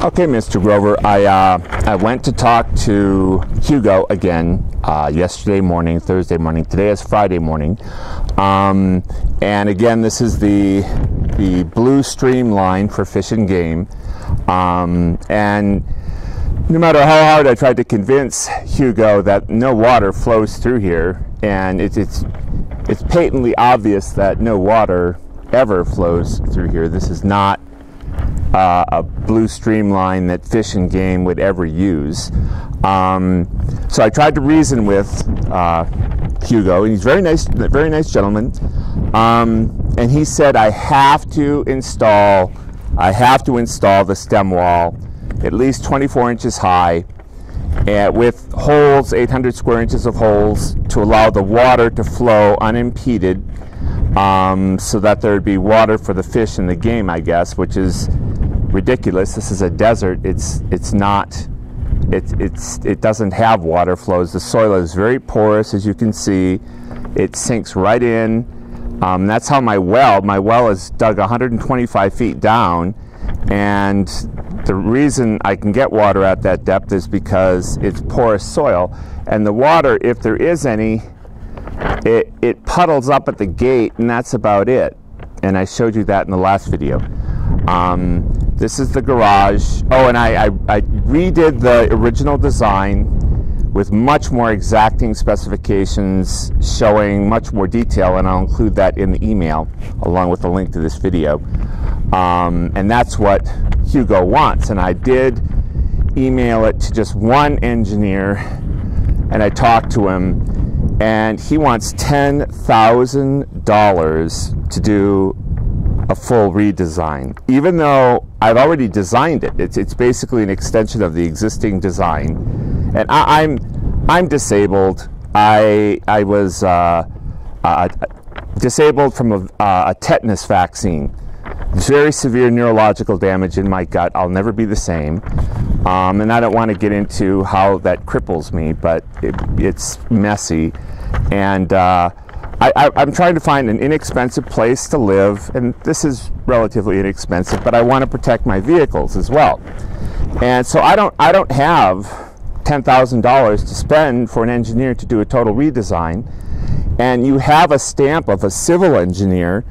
Okay, Mr. Grover, I went to talk to Hugo again yesterday morning, Thursday morning. Today is Friday morning. And again, this is the blue streamline for Fish and Game. And no matter how hard I tried to convince Hugo that no water flows through here, and it's patently obvious that no water ever flows through here. This is not a blue streamline that Fish and Game would ever use. So I tried to reason with Hugo, and he's a very nice gentleman. And he said I have to install the stem wall at least 24 inches high, with holes, 800 square inches of holes, to allow the water to flow unimpeded, so that there would be water for the fish and the game, I guess, which is ridiculous. This is a desert. It doesn't have water flows. The soil is very porous, as you can see. It sinks right in. That's how my well is dug 125 feet down, and the reason I can get water at that depth is because it's porous soil, and the water, if there is any, it puddles up at the gate, and that's about it. And I showed you that in the last video. This is the garage. Oh, and I redid the original design with much more exacting specifications, showing much more detail, and I'll include that in the email along with the link to this video. And that's what Hugo wants. And I did email it to just one engineer, and I talked to him, and he wants $10,000 to do a full redesign, even though I've already designed it. It's basically an extension of the existing design. And I'm disabled. I was disabled from a tetanus vaccine. Very severe neurological damage in my gut. I'll never be the same. And I don't want to get into how that cripples me, but it's messy. And I'm trying to find an inexpensive place to live, and this is relatively inexpensive, but I want to protect my vehicles as well. And so I don't have $10,000 to spend for an engineer to do a total redesign. And you have a stamp of a civil engineer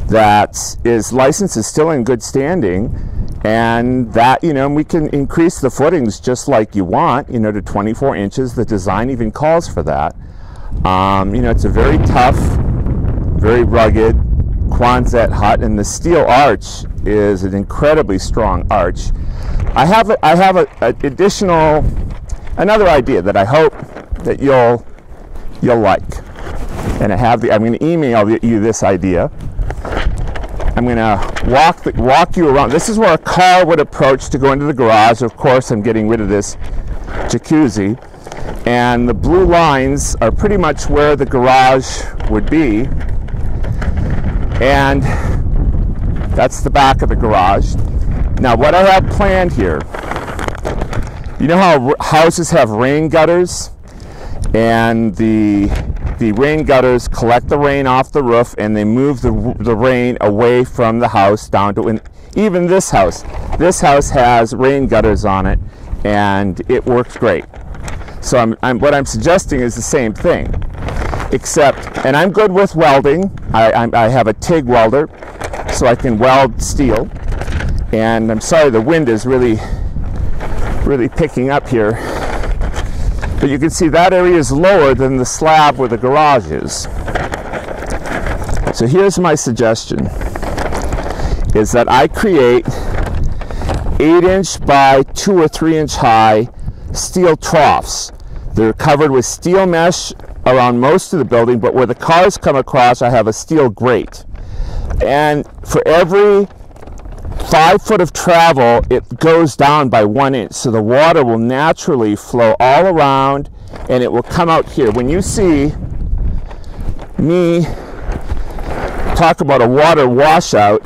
that his license is still in good standing, and that, you know, we can increase the footings just like you want, you know, to 24 inches. The design even calls for that. You know, it's a very tough, very rugged Quonset hut, and the steel arch is an incredibly strong arch. I have another idea that I hope that you'll like, and I'm going to email you this idea. I'm going to walk you around. This is where a car would approach to go into the garage. Of course, I'm getting rid of this jacuzzi. And the blue lines are pretty much where the garage would be. And that's the back of the garage. Now, what I have planned here, you know how houses have rain gutters? And the rain gutters collect the rain off the roof, and they move the rain away from the house down to, even this house. This house has rain gutters on it, and it works great. So what I'm suggesting is the same thing, except, and I'm good with welding. I have a TIG welder, so I can weld steel. And I'm sorry, the wind is really picking up here. But you can see that area is lower than the slab where the garage is. So here's my suggestion, is that I create 8-inch by 2 or 3 inch high steel troughs. They're covered with steel mesh around most of the building, but where the cars come across, I have a steel grate. And for every 5 foot of travel, it goes down by 1 inch. So the water will naturally flow all around, and it will come out here. When you see me talk about a water washout,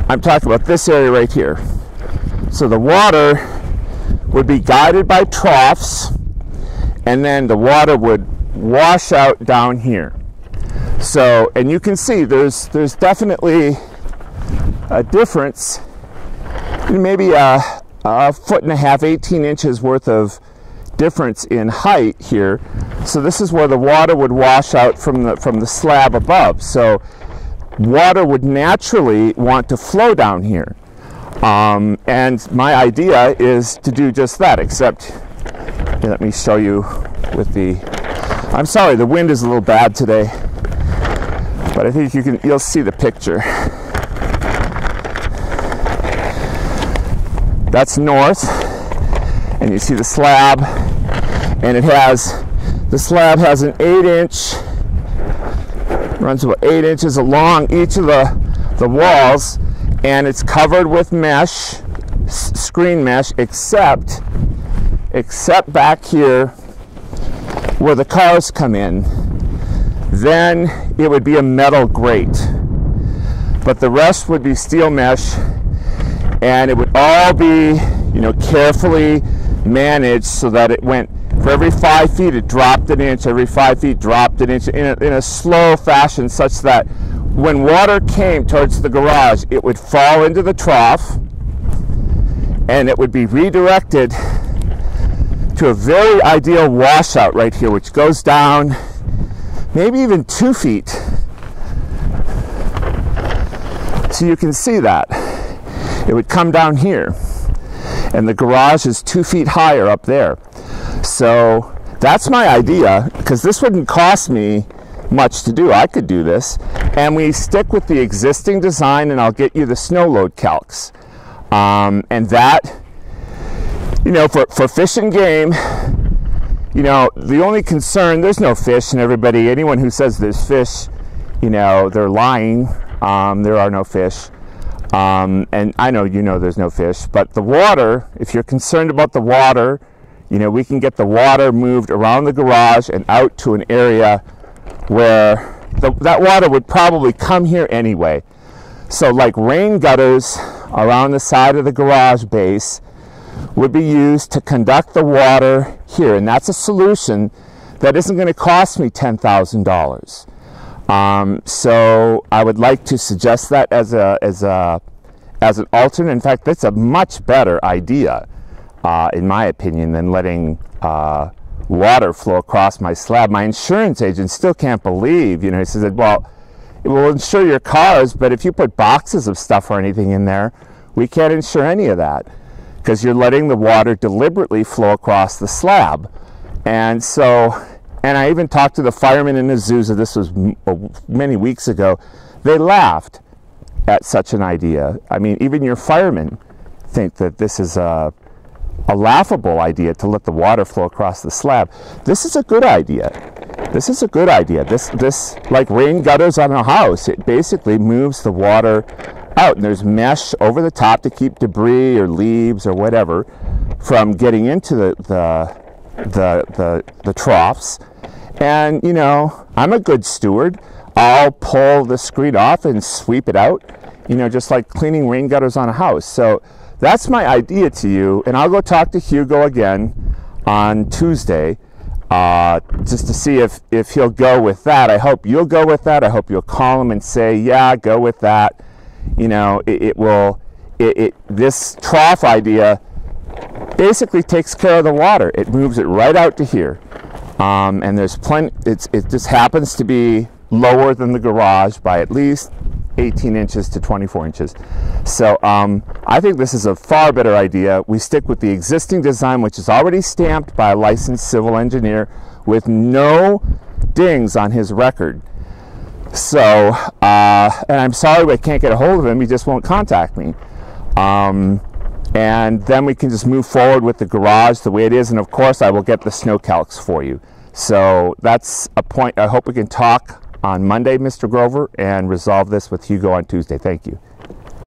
I'm talking about this area right here. So the water would be guided by troughs, and then the water would wash out down here. So, and you can see there's definitely a difference maybe a foot and a half, 18 inches worth of difference in height here. So this is where the water would wash out from the slab above. So water would naturally want to flow down here. And my idea is to do just that, except here, let me show you with the, I'm sorry, the wind is a little bad today, but I think you'll see the picture. That's north, and you see the slab, and the slab has an 8-inch, runs about 8 inches along each of the walls, and it's covered with mesh, screen mesh, except back here where the cars come in. Then it would be a metal grate, but the rest would be steel mesh, and it would all be, carefully managed so that it went, for every 5 feet it dropped an inch, every 5 feet dropped an inch, in a slow fashion, such that when water came towards the garage, it would fall into the trough and it would be redirected to a very ideal washout right here, which goes down maybe even 2 feet. So you can see that. It would come down here, and the garage is 2 feet higher up there. So that's my idea, because this wouldn't cost me much to do. I could do this, and we stick with the existing design, and I'll get you the snow load calcs. And that, for fish and game, the only concern, there's no fish, and anyone who says there's fish, they're lying. There are no fish. And I know there's no fish, but the water, if you're concerned about the water, we can get the water moved around the garage and out to an area where that water would probably come here anyway. So like rain gutters around the side of the garage base would be used to conduct the water here, and that's a solution that isn't going to cost me $10,000. So I would like to suggest that as an alternate. In fact, that's a much better idea, in my opinion, than letting water flow across my slab. My insurance agent still can't believe, he says, well, it will insure your cars, but if you put boxes of stuff or anything in there, we can't insure any of that, because you're letting the water deliberately flow across the slab. And so, and I even talked to the firemen in Azusa, this was many weeks ago, they laughed at such an idea. I mean, even your firemen think that this is a laughable idea to let the water flow across the slab. This is a good idea. This is a good idea. This like rain gutters on a house, it basically moves the water out, and there's mesh over the top to keep debris or leaves or whatever from getting into the troughs. And I'm a good steward. I'll pull the screen off and sweep it out, just like cleaning rain gutters on a house. So that's my idea to you, and I'll go talk to Hugo again on Tuesday, just to see if he'll go with that. I hope you'll go with that. I hope you'll call him and say, yeah, go with that. This trough idea basically takes care of the water. It moves it right out to here. And there's plenty, it just happens to be lower than the garage by at least 18 inches to 24 inches. So I think this is a far better idea. We stick with the existing design, which is already stamped by a licensed civil engineer with no dings on his record. So, and I'm sorry I can't get a hold of him, he just won't contact me. And then we can just move forward with the garage the way it is, and of course I will get the snow calcs for you. So that's a point. I hope we can talk on Monday, Mr. Grover, and resolve this with Hugo on Tuesday. Thank you.